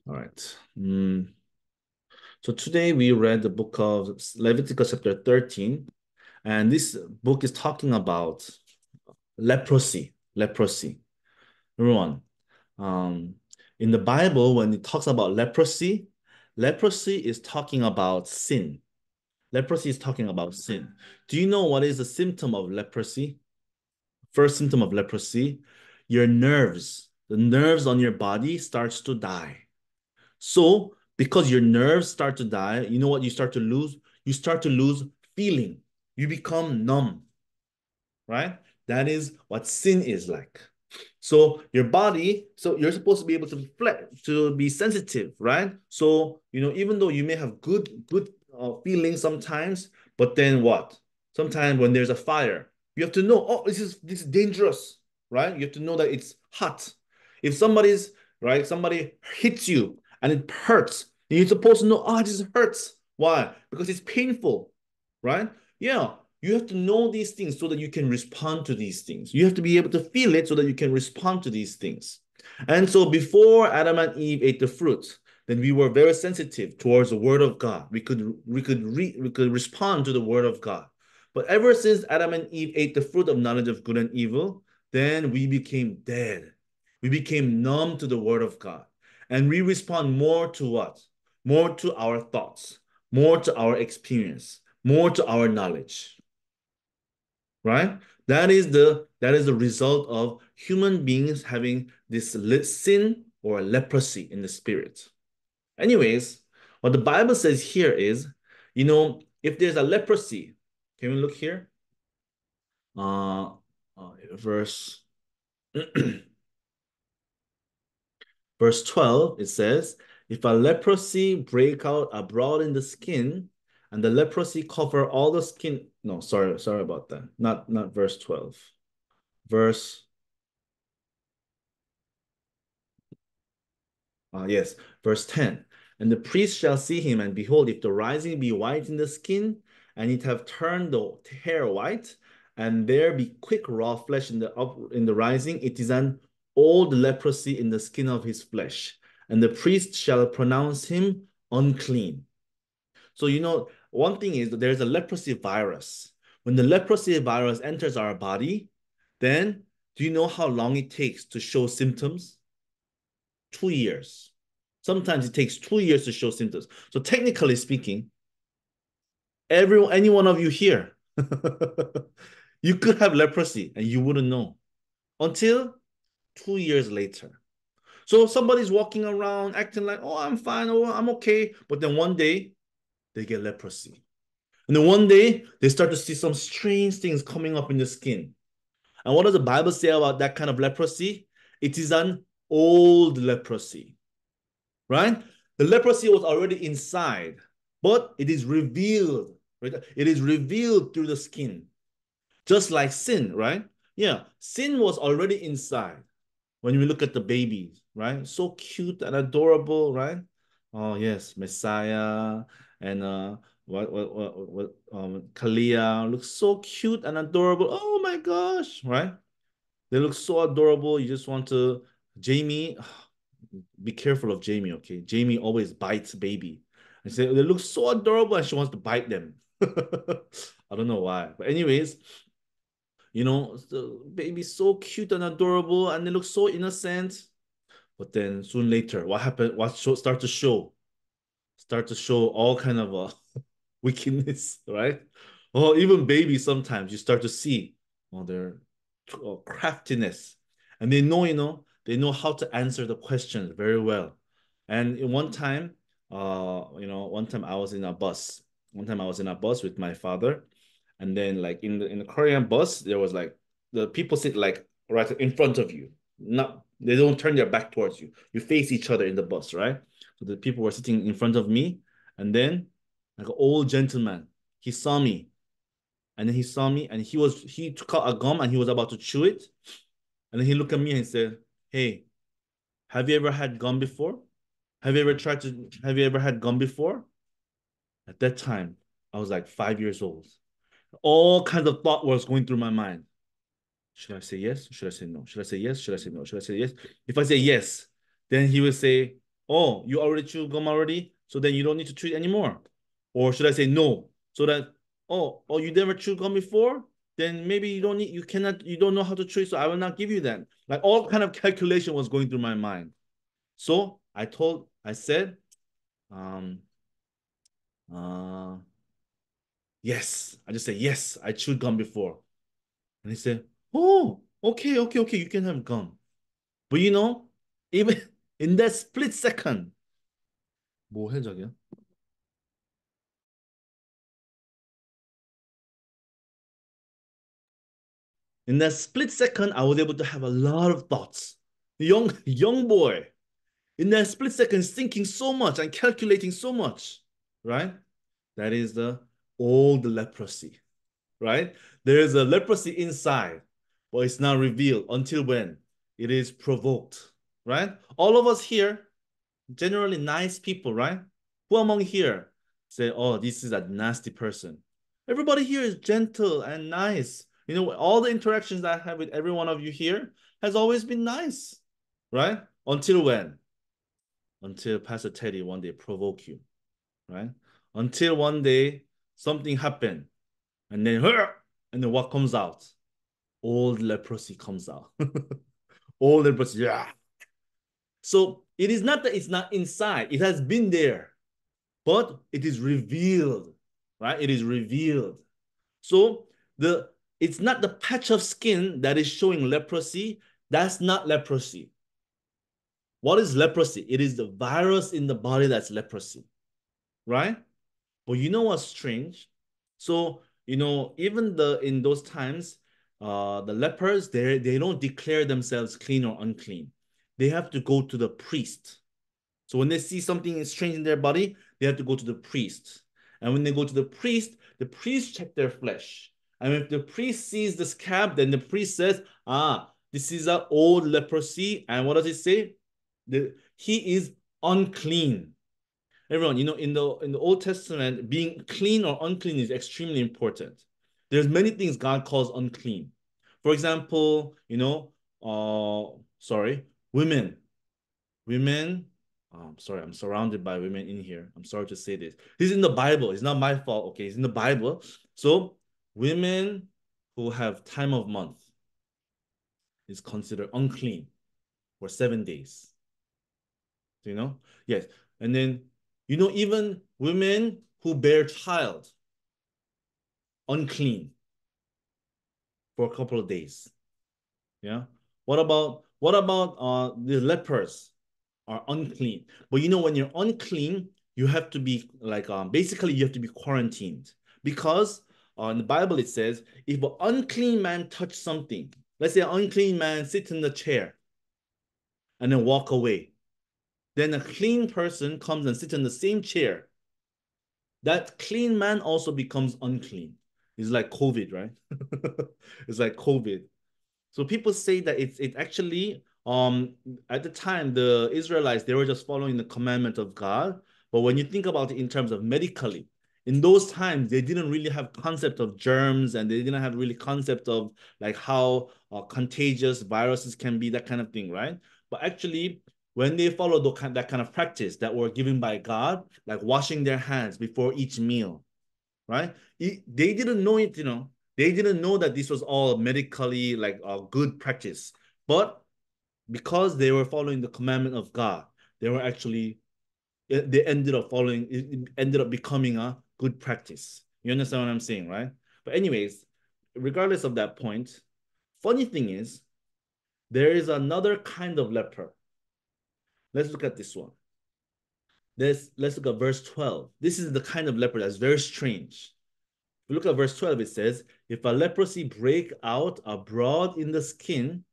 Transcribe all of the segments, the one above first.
All right. So today we read the book of Leviticus chapter 13, and this book is talking about leprosy. Leprosy. Number one, um, in the Bible, when it talks about leprosy, leprosy is talking about sin. Leprosy is talking about sin. Do you know what is the symptom of leprosy? First symptom of leprosy, your nerves, the nerves on your body starts to die. So, because your nerves start to die, you know what you start to lose? You start to lose feeling. You become numb, right? That is what sin is like. So your body, so you're supposed to be able to reflect, to be sensitive, right? So, even though you may have good feelings sometimes, but then what? Sometimes when there's a fire, you have to know, oh, this is dangerous, right? You have to know that it's hot. If somebody hits you and it hurts, then you're supposed to know, oh, this hurts. Why? Because it's painful, right? Yeah, you have to know these things so that you can respond to these things. You have to be able to feel it so that you can respond to these things. And so before Adam and Eve ate the fruit, then we were very sensitive towards the word of God. We could respond to the word of God. But ever since Adam and Eve ate the fruit of knowledge of good and evil, then we became dead. We became numb to the word of God. And we respond more to what? More to our thoughts, more to our experience, more to our knowledge, right? That is the result of human beings having this sin or leprosy in the spirit. Anyways, what the Bible says here is, if there's a leprosy, can we look here? Uh, verse verse 12, it says, if a leprosy break out abroad in the skin, and the leprosy cover all the skin. No, sorry about that. Not verse 12. Verse yes, verse 10. And the priest shall see him, and behold, if the rising be white in the skin, and it have turned the hair white, and there be quick raw flesh in the rising, it is an old leprosy in the skin of his flesh, and the priest shall pronounce him unclean. So one thing is that there's a leprosy virus. When the leprosy virus enters our body, then do you know how long it takes to show symptoms? 2 years. Sometimes it takes 2 years to show symptoms. So technically speaking, any one of you here, you could have leprosy and you wouldn't know until 2 years later. So somebody's walking around acting like, oh, I'm fine, oh, I'm okay. But then one day they get leprosy. And then one day they start to see some strange things coming up in the skin. And what does the Bible say about that kind of leprosy? It is an old leprosy, right? The leprosy was already inside, but it is revealed, right? It is revealed through the skin, just like sin, right? Yeah, sin was already inside when we look at the babies, right? So cute and adorable, right? Oh yes, Messiah and Kalia looks so cute and adorable. Oh my gosh, right? They look so adorable. You just want to, Jamie, be careful of Jamie, okay? Jamie always bites baby. And say they look so adorable and she wants to bite them. I don't know why. But anyways, the baby's so cute and adorable and they look so innocent. But then soon later, what happened? Start to show all kind of wickedness, right? Or even babies sometimes you start to see their craftiness. And they know how to answer the questions very well. And in one time I was in a bus. One time I was in a bus with my father. And then like in the Korean bus, there was like the people sit like right in front of you. Not they don't turn their back towards you. You face each other in the bus, right? So the people were sitting in front of me, and then like an old gentleman, he saw me, and then he saw me, and he took out a gum and he was about to chew it, and then he looked at me and said, "Hey, have you ever had gum before? Have you ever had gum before?" At that time, I was like 5 years old. All kinds of thought was going through my mind. Should I say yes? Should I say no? Should I say yes? Should I say no? Should I say yes? If I say yes, then he will say, oh, you already chewed gum already, so then you don't need to chew it anymore? Or should I say no? So that, oh, you never chewed gum before? Then maybe you don't know how to chew, so I will not give you that. Like all kind of calculation was going through my mind. So I said, um, uh, yes. I just said, yes, I chewed gum before. And he said, oh, okay, you can have gum. But even in that split second, 뭐 해, 자기야? In that split second, I was able to have a lot of thoughts. Young boy, in that split second, thinking so much and calculating so much, right? That is the old leprosy, right? There is a leprosy inside, but it's not revealed until when it is provoked, right? All of us here, generally nice people, right? Who among here say, oh, this is a nasty person? Everybody here is gentle and nice. All the interactions that I have with every one of you here has always been nice, right? Until when? Until Pastor Teddy one day provoke you, right? Until one day something happened, and then what comes out? Old leprosy comes out. Old leprosy, yeah. So it is not that it's not inside; it has been there, but it is revealed, right? It is revealed. So it's not the patch of skin that is showing leprosy. That's not leprosy. What is leprosy? It is the virus in the body that's leprosy, right? But you know what's strange? So, even in those times, the lepers, they don't declare themselves clean or unclean. They have to go to the priest. So when they see something strange in their body, they have to go to the priest. And when they go to the priest check their flesh. And if the priest sees the scab, then the priest says, this is an old leprosy. And what does it say? He is unclean. Everyone, in the Old Testament, being clean or unclean is extremely important. There's many things God calls unclean. For example, sorry, women. Women, I'm sorry, I'm surrounded by women in here. I'm sorry to say this. He's in the Bible. It's not my fault. Okay, he's in the Bible. So women who have time of month is considered unclean for 7 days. Do you know? Yes. And then, even women who bear child, unclean for a couple of days. Yeah. What about the lepers are unclean? But when you're unclean, you have to be like basically you have to be quarantined because in the Bible it says if an unclean man touch something, let's say an unclean man sits in the chair and then walk away, then a clean person comes and sits in the same chair. That clean man also becomes unclean. It's like COVID, right? It's like COVID. So people say that it actually at the time the Israelites they were just following the commandment of God. But when you think about it in terms of medically, in those times they didn't really have concept of germs and they didn't have really concept of like how contagious viruses can be, that kind of thing, right? But actually, when they followed that kind of practice that were given by God, like washing their hands before each meal, right? They didn't know it, they didn't know that this was all medically like a good practice. But because they were following the commandment of God, they were actually they ended up following it ended up becoming a good practice. You understand what I'm saying, right? But anyways, regardless of that point, funny thing is there is another kind of leper. Let's look at this one. Let's look at verse 12. This is the kind of leper that's very strange. If you look at verse 12, it says, if a leprosy break out abroad in the skin,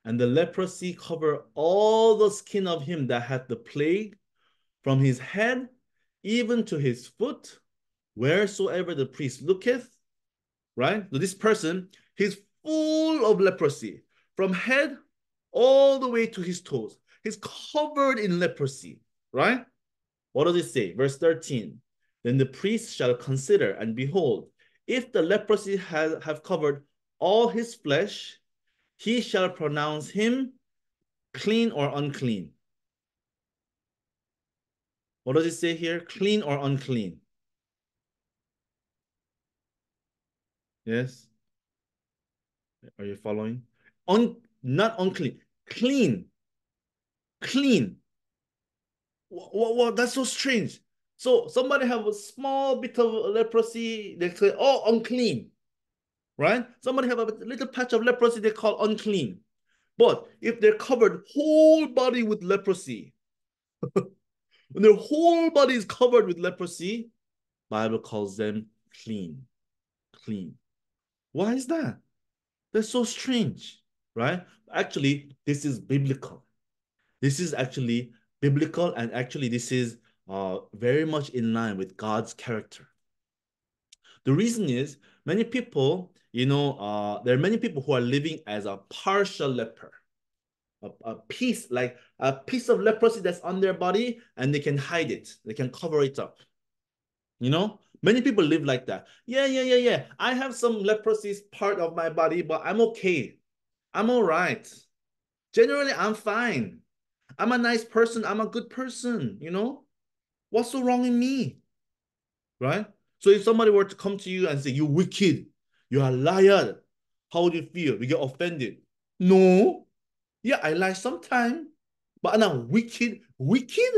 and the leprosy cover all the skin of him that hath the plague, from his head even to his foot, wheresoever the priest looketh, right? So this person, he's full of leprosy, from head all the way to his toes. He's covered in leprosy, right? What does it say? Verse 13. Then the priest shall consider, and behold, if the leprosy have covered all his flesh, he shall pronounce him clean or unclean. What does it say here? Clean or unclean? Yes. Are you following? Not unclean. Clean. Clean. What, that's so strange. So somebody have a small bit of leprosy, they say, oh, unclean, right? Somebody have a little patch of leprosy, they call unclean. But if they're covered whole body with leprosy, when their whole body is covered with leprosy, Bible calls them clean, clean. Why is that? That's so strange, right? Actually, this is biblical. This is actually biblical, and actually, this is very much in line with God's character. The reason is many people, there are many people who are living as a partial leper, a piece, like a piece of leprosy that's on their body, and they can hide it, they can cover it up. Many people live like that. Yeah, yeah, yeah, yeah. I have some leprosy part of my body, but I'm okay. I'm all right. Generally, I'm fine. I'm a nice person. I'm a good person. What's so wrong in me? Right? So if somebody were to come to you and say, you wicked, you're a liar, how would you feel? You get offended. No. Yeah, I lie sometime, but I'm not wicked. Wicked?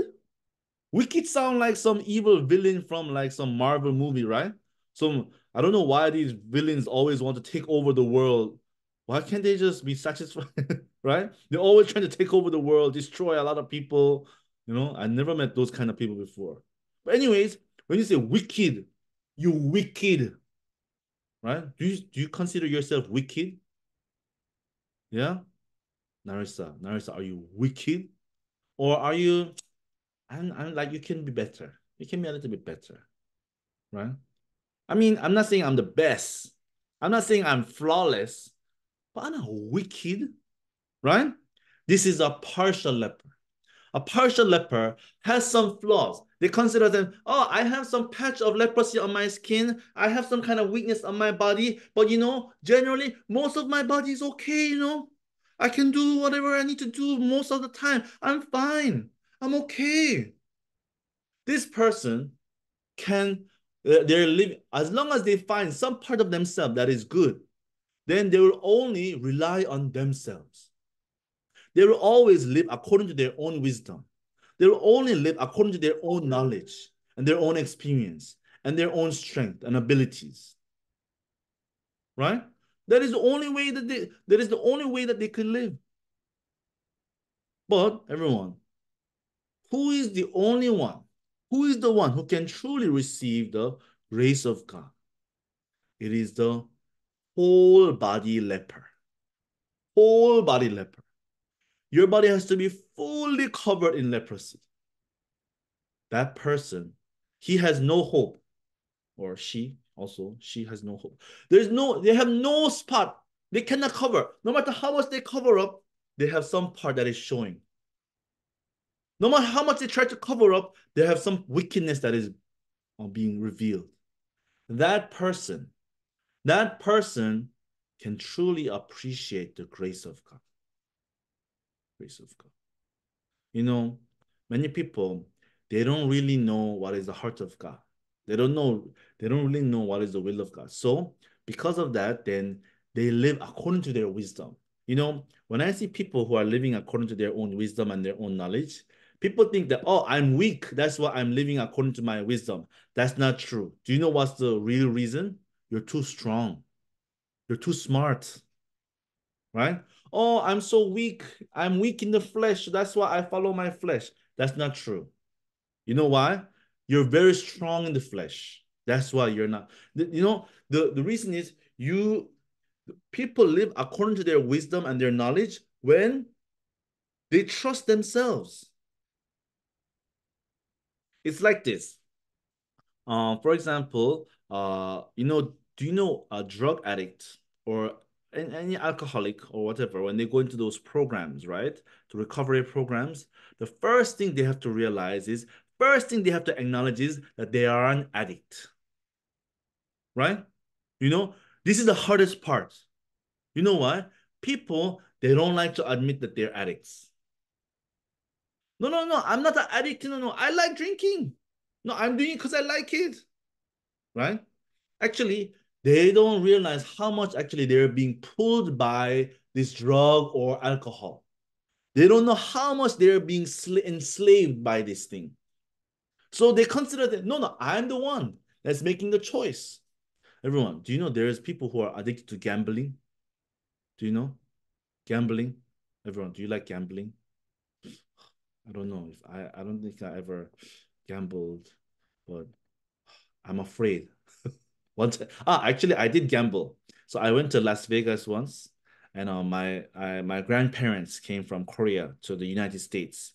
Wicked sound like some evil villain from like some Marvel movie, right? I don't know why these villains always want to take over the world. Why can't they just be satisfied, right? They're always trying to take over the world, destroy a lot of people. I never met those kind of people before. But anyways, when you say wicked, you wicked, right? Do you consider yourself wicked? Yeah? Narissa, are you wicked? Or are you, I'm like, you can be better. You can be a little bit better, right? I mean, I'm not saying I'm the best. I'm not saying I'm flawless, but I'm not wicked, right? This is a partial leper. A partial leper has some flaws. They consider them, oh, I have some patch of leprosy on my skin. I have some kind of weakness on my body. But, generally, most of my body is okay. I can do whatever I need to do most of the time. I'm fine. I'm okay. This person can, they're living, as long as they find some part of themselves that is good, then they will only rely on themselves. They will always live according to their own wisdom. They will only live according to their own knowledge and their own experience and their own strength and abilities. Right? That is the only way that they can live. But everyone, who is the only one? Who is the one who can truly receive the grace of God? It is the whole body leper. Whole body leper. Your body has to be fully covered in leprosy. That person, he has no hope, or she has no hope. They have no spot. They cannot cover. No matter how much they cover up, they have some part that is showing. No matter how much they try to cover up, they have some wickedness that is being revealed. That person, that person can truly appreciate the grace of God. Grace of God. You know, many people, they don't really know what is the heart of God. They don't know, they don't really know what is the will of God. So because of that, then they live according to their wisdom. When I see people who are living according to their own wisdom and their own knowledge, people think that, oh, I'm weak. That's why I'm living according to my wisdom. That's not true. Do you know what's the real reason? You're too strong. You're too smart, right? Oh, I'm so weak. I'm weak in the flesh. That's why I follow my flesh. That's not true. You know why? You're very strong in the flesh. That's why you're not. The reason is people live according to their wisdom and their knowledge when they trust themselves. It's like this. For example, do you know a drug addict or any alcoholic or whatever, when they go into those programs, right? The recovery programs, the first thing they have to realize is, first thing they have to acknowledge is that they are an addict, right? You know, this is the hardest part. You know why? People, they don't like to admit that they're addicts. No, no, no, I'm not an addict. No, no, I like drinking. No, I'm doing it because I like it, right? Actually, they don't realize how much actually they're being pulled by this drug or alcohol. They don't know how much they're being enslaved by this thing. So they consider that, no, no, I'm the one that's making the choice. Everyone, do you know there's people who are addicted to gambling? Do you know? Gambling? Everyone, do you like gambling? I don't know if I don't think I ever gambled, but I'm afraid. Once, actually, I did gamble. So I went to Las Vegas once, and my grandparents came from Korea to the United States,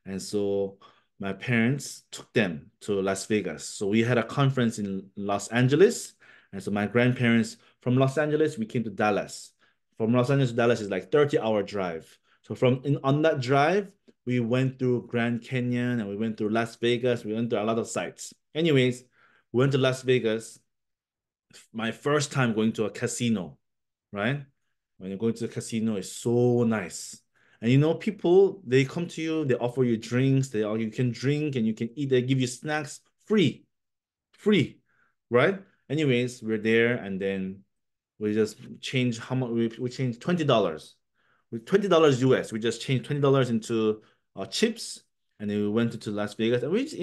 and so my parents took them to Las Vegas. So we had a conference in Los Angeles, and so my grandparents from Los Angeles we came to Dallas. From Los Angeles to Dallas is like 30-hour drive. So on that drive, we went through Grand Canyon and we went through Las Vegas. We went to a lot of sites. Anyways, we went to Las Vegas, my first time going to a casino, right? When you're going to the casino, it's so nice. And you know, people, they come to you, they offer you drinks, you can drink and you can eat, they give you snacks free, free, right? Anyways, we're there and then we just change how much we changed $20. With $20 US, we just changed $20 into chips and then we went to Las Vegas and it's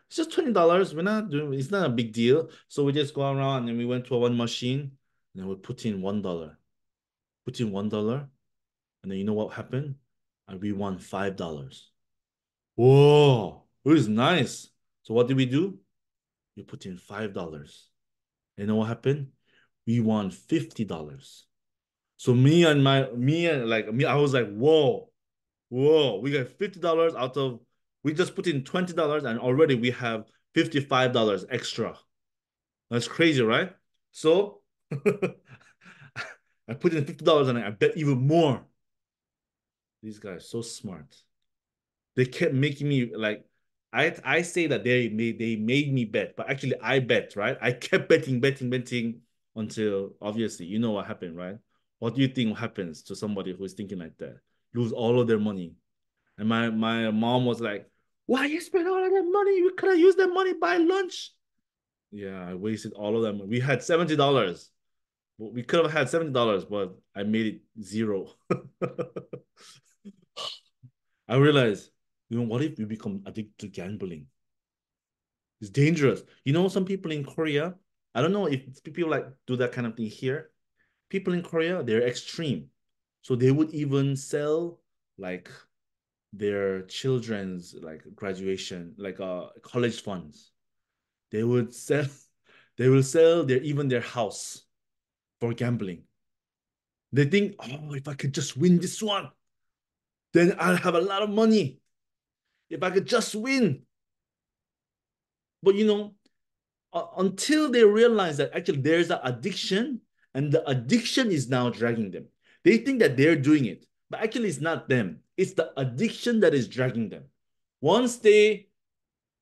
just $20. We're not doing it's not a big deal. So we just go around and we went to one machine and then we put in $1. Put in $1 and then you know what happened? And we won $5. Whoa, it was nice. So what did we do? We put in $5. You know what happened? We won $50. So I was like, whoa, whoa, we got $50 out of we just put in $20 and already we have $55 extra. That's crazy, right? So I put in $50 and I bet even more. These guys so smart. They kept making me like I say that they made me bet, but actually I bet, right? I kept betting, betting, betting until obviously you know what happened, right? What do you think happens to somebody who is thinking like that? Lose all of their money. And my mom was like, "Why you spend all of that money? You could have used that money buy lunch." Yeah, I wasted all of that. We had $70. We could have had $70, but I made it zero. I realized, what if we become addicted to gambling? It's dangerous. You know, some people in Korea, I don't know if people like do that kind of thing here. People in Korea, they're extreme. So they would even sell like their children's like graduation, like college funds. They would sell they will sell their house for gambling. They think, oh, if I could just win this one, then I'll have a lot of money. If I could just win. But until they realize that actually there's an addiction and the addiction is now dragging them. They think that they're doing it, but actually it's not them. It's the addiction that is dragging them. Once they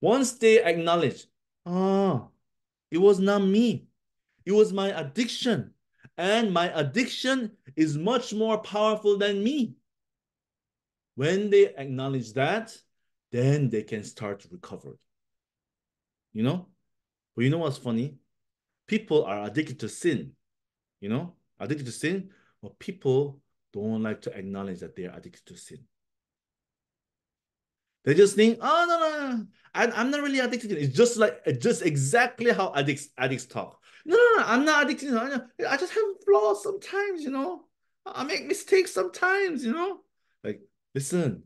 once they acknowledge, oh, it was not me. It was my addiction. And my addiction is much more powerful than me. When they acknowledge that, then they can start to recover. You know? But you know what's funny? People are addicted to sin, addicted to sin, but people don't like to acknowledge that they're addicted to sin. They just think, oh no, no, no. I'm not really addicted to it. It's just exactly how addicts talk. No, no, no, I'm not addicted. I just have flaws sometimes, I make mistakes sometimes, Like, listen,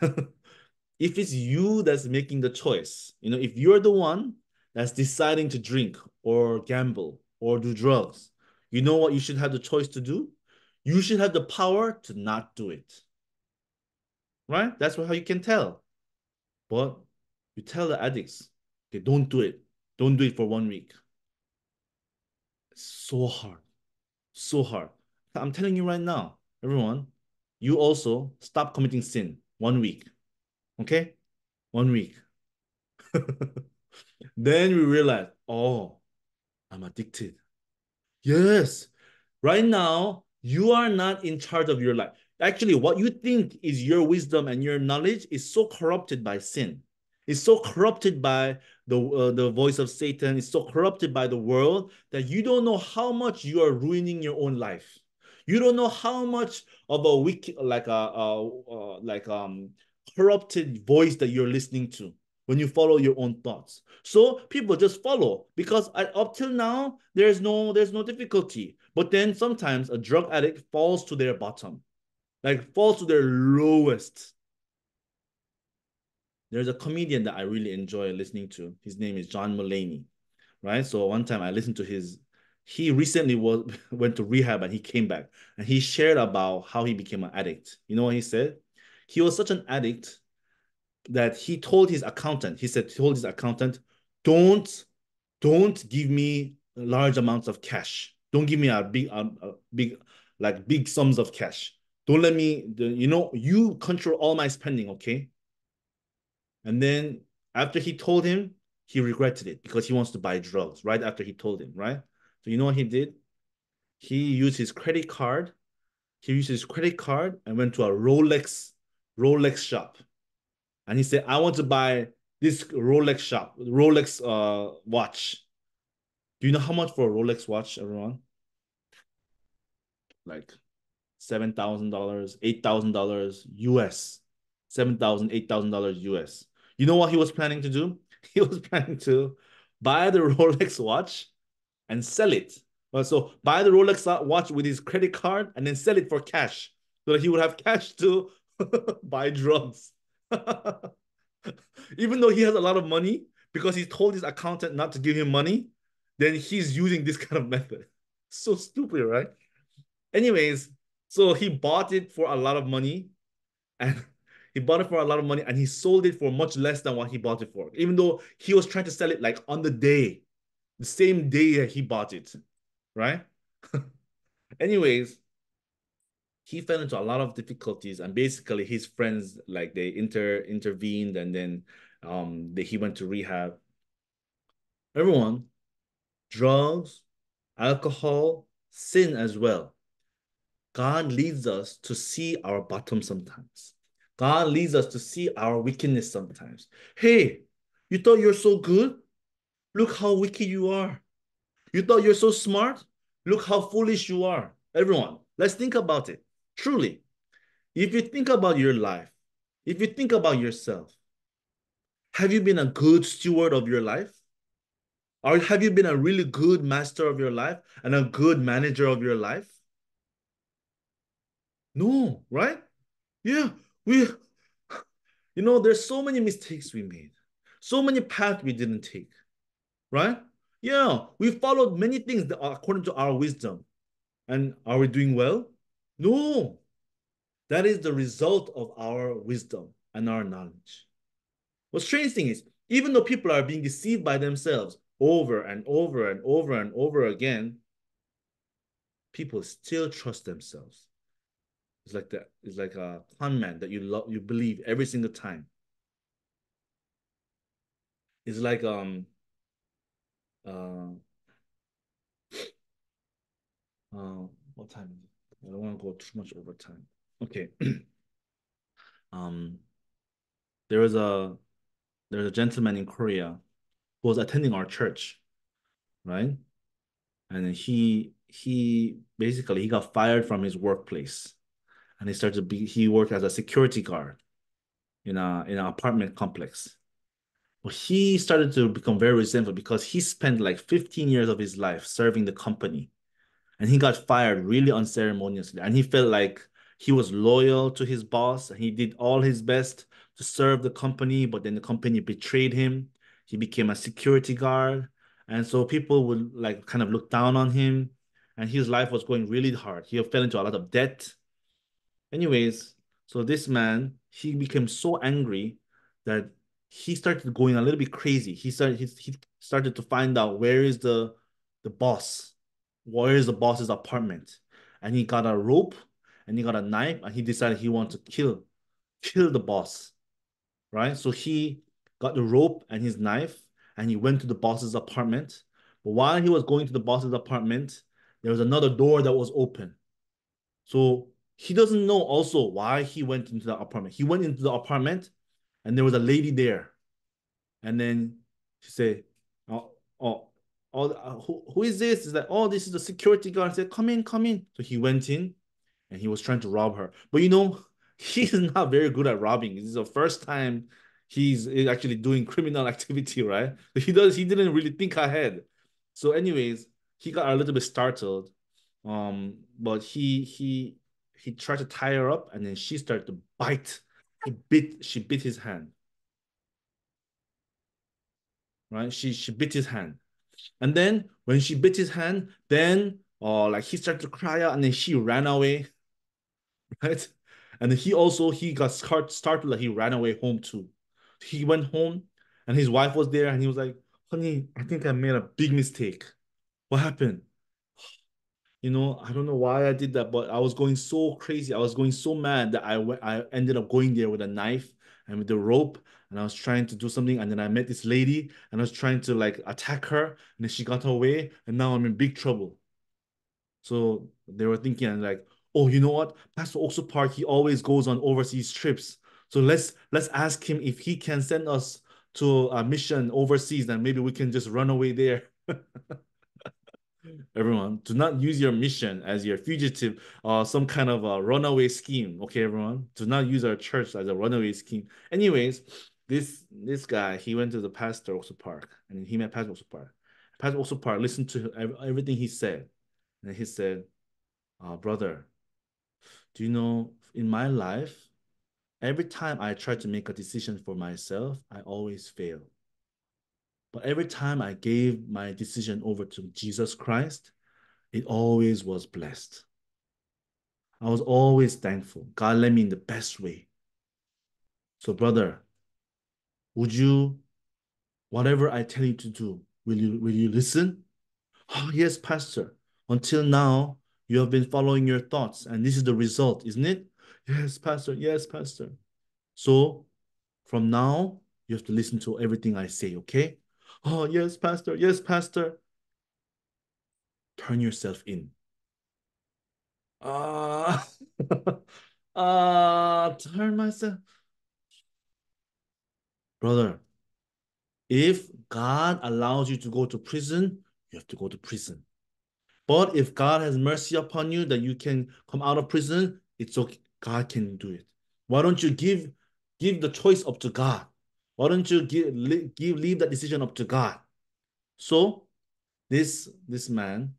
if it's you that's making the choice, if you're the one that's deciding to drink or gamble or do drugs, you know what you should have the choice to do? You should have the power to not do it, right? That's how you can tell. But you tell the addicts, okay, don't do it. Don't do it for 1 week. It's so hard. So hard. I'm telling you right now, everyone, you also stop committing sin 1 week. Okay? 1 week. Then we realize, oh, I'm addicted. Yes. Right now, you are not in charge of your life. Actually, what you think is your wisdom and your knowledge is so corrupted by sin. It's so corrupted by the voice of Satan. It's so corrupted by the world that you don't know how much you are ruining your own life. You don't know how much of a wicked, corrupted voice that you're listening to when you follow your own thoughts. So people just follow because up till now there's no difficulty. But then sometimes a drug addict falls to their bottom, like falls to their lowest. There's a comedian that I really enjoy listening to. His name is John Mulaney, right? So one time I listened to he recently went to rehab and he came back and he shared about how he became an addict. You know what he said? He was such an addict that he told his accountant, don't, don't give me large amounts of cash. Don't give me big sums of cash. Don't let me, you control all my spending, okay? And then after he told him, he regretted it because he wants to buy drugs right after he told him, right? So you know what he did? He used his credit card. He used his credit card and went to a Rolex shop. And he said, I want to buy this Rolex watch. Do you know how much for a Rolex watch, everyone? Like $7,000, $8,000 US. $7,000, $8,000 US. You know what he was planning to do? He was planning to buy the Rolex watch and sell it. So buy the Rolex watch with his credit card and then sell it for cash so that he would have cash to buy drugs. Even though he has a lot of money because he told his accountant not to give him money, then he's using this kind of method. So stupid, right? Anyways, so he bought it for a lot of money and he sold it for much less than what he bought it for, even though he was trying to sell it like on the same day that he bought it, right? Anyways, he fell into a lot of difficulties and basically his friends like they intervened and then he went to rehab. Everyone, drugs, alcohol, sin as well. God leads us to see our bottom sometimes. God leads us to see our wickedness sometimes. Hey, you thought you're so good? Look how wicked you are. You thought you're so smart? Look how foolish you are. Everyone, let's think about it. Truly, if you think about your life, if you think about yourself, have you been a good steward of your life? Or have you been a really good master of your life and a good manager of your life? No, right? Yeah, there's so many mistakes we made, so many paths we didn't take, right? Yeah, we followed many things that are according to our wisdom. And are we doing well? No, that is the result of our wisdom and our knowledge. What's strange thing is, even though people are being deceived by themselves over and over and over and over again, people still trust themselves. It's like that. It's like a con man that you believe every single time. It's like uh what time is it? I don't want to go too much over time. Okay. um there was a there's a gentleman in Korea who was attending our church, right? And he basically he got fired from his workplace and he worked as a security guard in an apartment complex. But he started to become very resentful because he spent like 15 years of his life serving the company and he got fired really unceremoniously. And he felt like he was loyal to his boss and he did all his best to serve the company, but then the company betrayed him. He became a security guard. And so people would like kind of look down on him and his life was going really hard. He fell into a lot of debt. Anyways, so this man, he became so angry that he started going a little bit crazy. He started to find out the boss, where is the boss's apartment, and he got a rope and he got a knife and he decided he wanted to kill the boss, right? So he got the rope and his knife and he went to the boss's apartment. But while he was going to the boss's apartment, there was another door that was open. So He doesn't know also why he went into the apartment. He went into the apartment and there was a lady there. And then she said, oh, oh, oh who is this? Is that, oh, this is the security guard. I said, come in, come in. So he went in and he was trying to rob her. But he's not very good at robbing. This is the first time he's actually doing criminal activity, right? He didn't really think ahead. So, anyways, he got a little bit startled. But he tried to tie her up and then she started to bite. She bit his hand, right? She bit his hand. And then when she bit his hand, then like he started to cry out and then she ran away. Right? And then he got startled like he ran away home too. He went home and his wife was there and he was like, honey, I think I made a big mistake. What happened? I don't know why I did that, but I was going so crazy. I was going so mad that I ended up going there with a knife and with the rope, and I was trying to do something, and then I met this lady, and I was trying to like attack her, and then she got away, and now I'm in big trouble. So they were thinking like, oh, you know what? Pastor Oxo Park, he always goes on overseas trips. So let's ask him if he can send us to a mission overseas, then maybe we can just run away there. Everyone, do not use your mission as your fugitive, some kind of a runaway scheme. Okay, everyone, do not use our church as a runaway scheme. Anyways, this guy, he went to the Pastor Oxo Park, and he met Pastor Oxo Park. Pastor Oxo Park listened to everything he said, and he said, brother, do you know in my life, every time I try to make a decision for myself, I always fail. But every time I gave my decision over to Jesus Christ, it always was blessed. I was always thankful. God led me in the best way. So, brother, would you, whatever I tell you to do, will you listen? Oh, yes, Pastor. Until now, you have been following your thoughts, and this is the result, isn't it? Yes, Pastor. Yes, Pastor. So, from now, you have to listen to everything I say, okay? Oh, yes, Pastor. Yes, Pastor. Turn yourself in. Ah, turn myself. Brother, if God allows you to go to prison, you have to go to prison. But if God has mercy upon you that you can come out of prison, it's okay. God can do it. Why don't you give the choice up to God? Why don't you leave that decision up to God? So this man,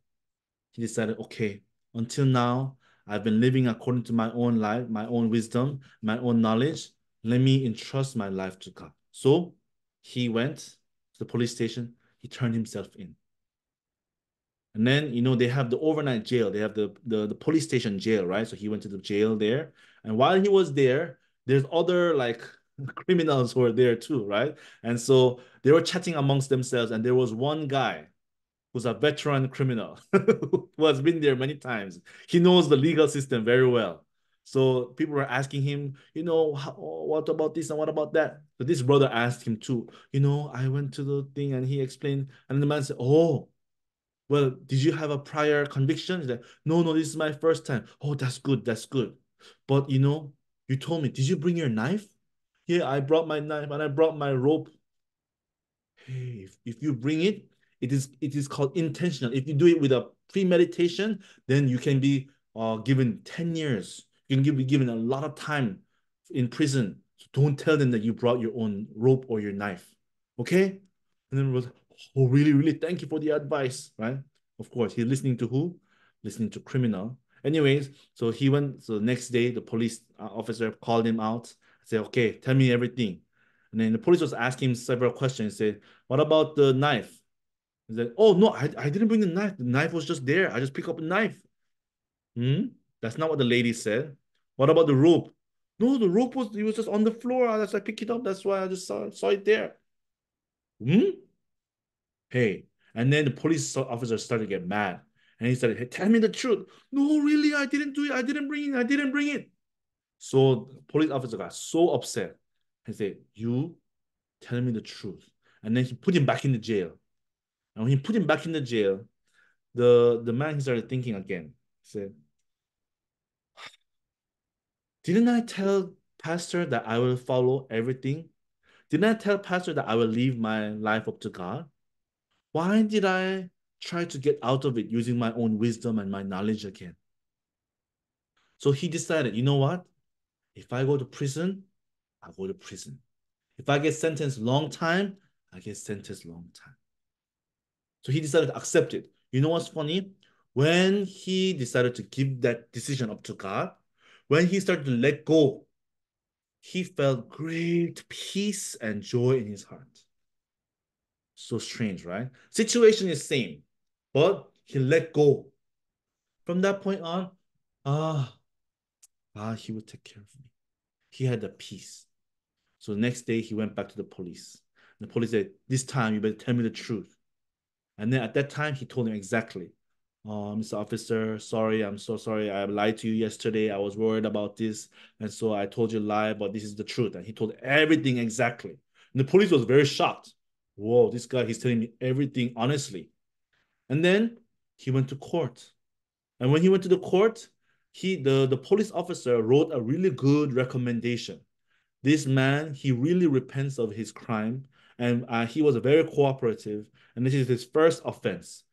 he decided, okay, until now, I've been living according to my own life, my own wisdom, my own knowledge. Let me entrust my life to God. So he went to the police station. He turned himself in. And then, they have the overnight jail. They have the police station jail, right? So he went to the jail there. And while he was there, there's other like criminals who were there too, right? And so they were chatting amongst themselves. And there was one guy who's a veteran criminal who has been there many times. He knows the legal system very well. So people were asking him, what about this and what about that? So this brother asked him too, I went to the thing and he explained, and the man said, oh, well, did you have a prior conviction? He's like, no, no, this is my first time. Oh, that's good, that's good. But you told me, did you bring your knife? Yeah, I brought my knife and I brought my rope. Hey, if you bring it, it is called intentional. If you do it with a premeditation, then you can be given 10 years. You can be given a lot of time in prison. So don't tell them that you brought your own rope or your knife. Okay? And then was, oh, really, really, thank you for the advice, right? Of course, he's listening to who? Listening to criminal. Anyways, so he went. So the next day, the police officer called him out. Said, okay, tell me everything. And then the police was asking him several questions. He said, what about the knife? He said, oh, no, I didn't bring the knife. The knife was just there. I just picked up a knife. Hmm? That's not what the lady said. What about the rope? No, the rope was just on the floor. I picked it up. That's why I just saw it there. Hmm? Hey. And then the police officer started to get mad. And he said, hey, tell me the truth. No, really, I didn't do it. I didn't bring it. I didn't bring it. So the police officer got so upset. He said, you tell me the truth. And then he put him back in the jail. And when he put him back in the jail, the man he started thinking again. He said, Didn't I tell Pastor that I will follow everything? Didn't I tell Pastor that I will leave my life up to God? Why did I try to get out of it using my own wisdom and my knowledge again? So he decided, you know what? If I go to prison, I go to prison. If I get sentenced long time, I get sentenced long time. So he decided to accept it. You know what's funny? When he decided to give that decision up to God, when he started to let go, he felt great peace and joy in his heart. So strange, right? Situation is same, but he let go. From that point on, ah, he would take care of me. He had the peace. So the next day he went back to the police. The police said, this time you better tell me the truth. And then at that time, he told him exactly, Mr. Officer, sorry, I'm so sorry. I lied to you yesterday. I was worried about this. And so I told you a lie, but this is the truth. And he told everything exactly. And the police was very shocked. Whoa, this guy, he's telling me everything honestly. And then he went to court. And when he went to the court, the police officer wrote a really good recommendation. This man, he really repents of his crime, and he was very cooperative, and this is his first offense.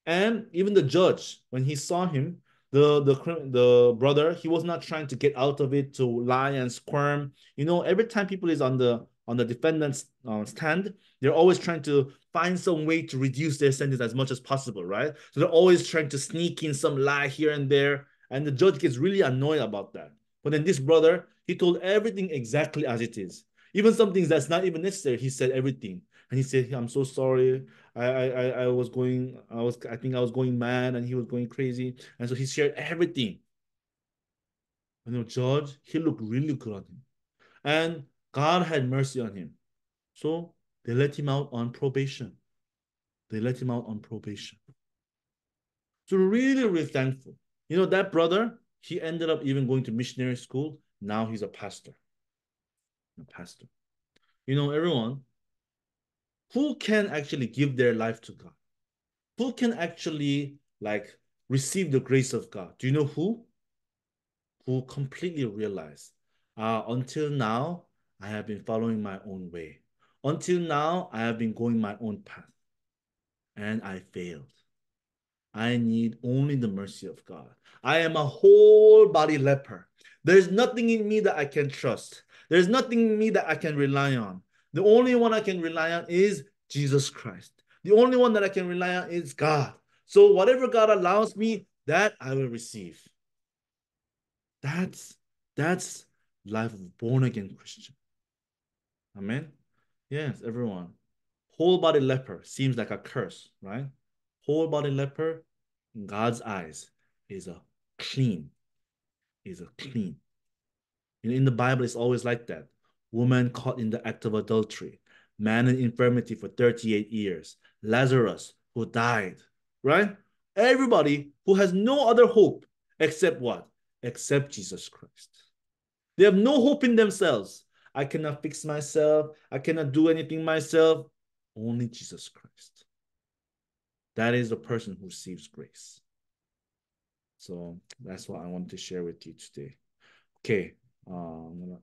And even the judge, when he saw him, the brother, he was not trying to get out of it to lie and squirm. You know, every time people is on the defendant's stand, they're always trying to find some way to reduce their sentence as much as possible, right? So they're always trying to sneak in some lie here and there, and the judge gets really annoyed about that. But then this brother, he told everything exactly as it is. Even some things that's not even necessary, he said everything. And he said, I'm so sorry. I think I was going mad and he was going crazy. And so he shared everything. And the judge, he looked really good on him. And God had mercy on him. So they let him out on probation. They let him out on probation. So really, really thankful. You know, that brother, he ended up even going to missionary school. Now he's a pastor. A pastor. You know, everyone, who can actually give their life to God? Who can actually like receive the grace of God? Do you know who? Who completely realize, until now, I have been following my own way. Until now, I have been going my own path and I failed. I need only the mercy of God. I am a whole body leper. There's nothing in me that I can trust. There's nothing in me that I can rely on. The only one I can rely on is Jesus Christ. The only one that I can rely on is God. So whatever God allows me, that I will receive. That's that's life of born again Christian. Amen. Yes, everyone. Whole body leper seems like a curse, right? Whole body leper in God's eyes is a clean, is a clean. You know, in the Bible, it's always like that. Woman caught in the act of adultery, man in infirmity for 38 years, Lazarus who died, right? Everybody who has no other hope except what? Except Jesus Christ. They have no hope in themselves. I cannot fix myself. I cannot do anything myself. Only Jesus Christ. That is the person who receives grace. So that's what I wanted to share with you today. Okay. I'm gonna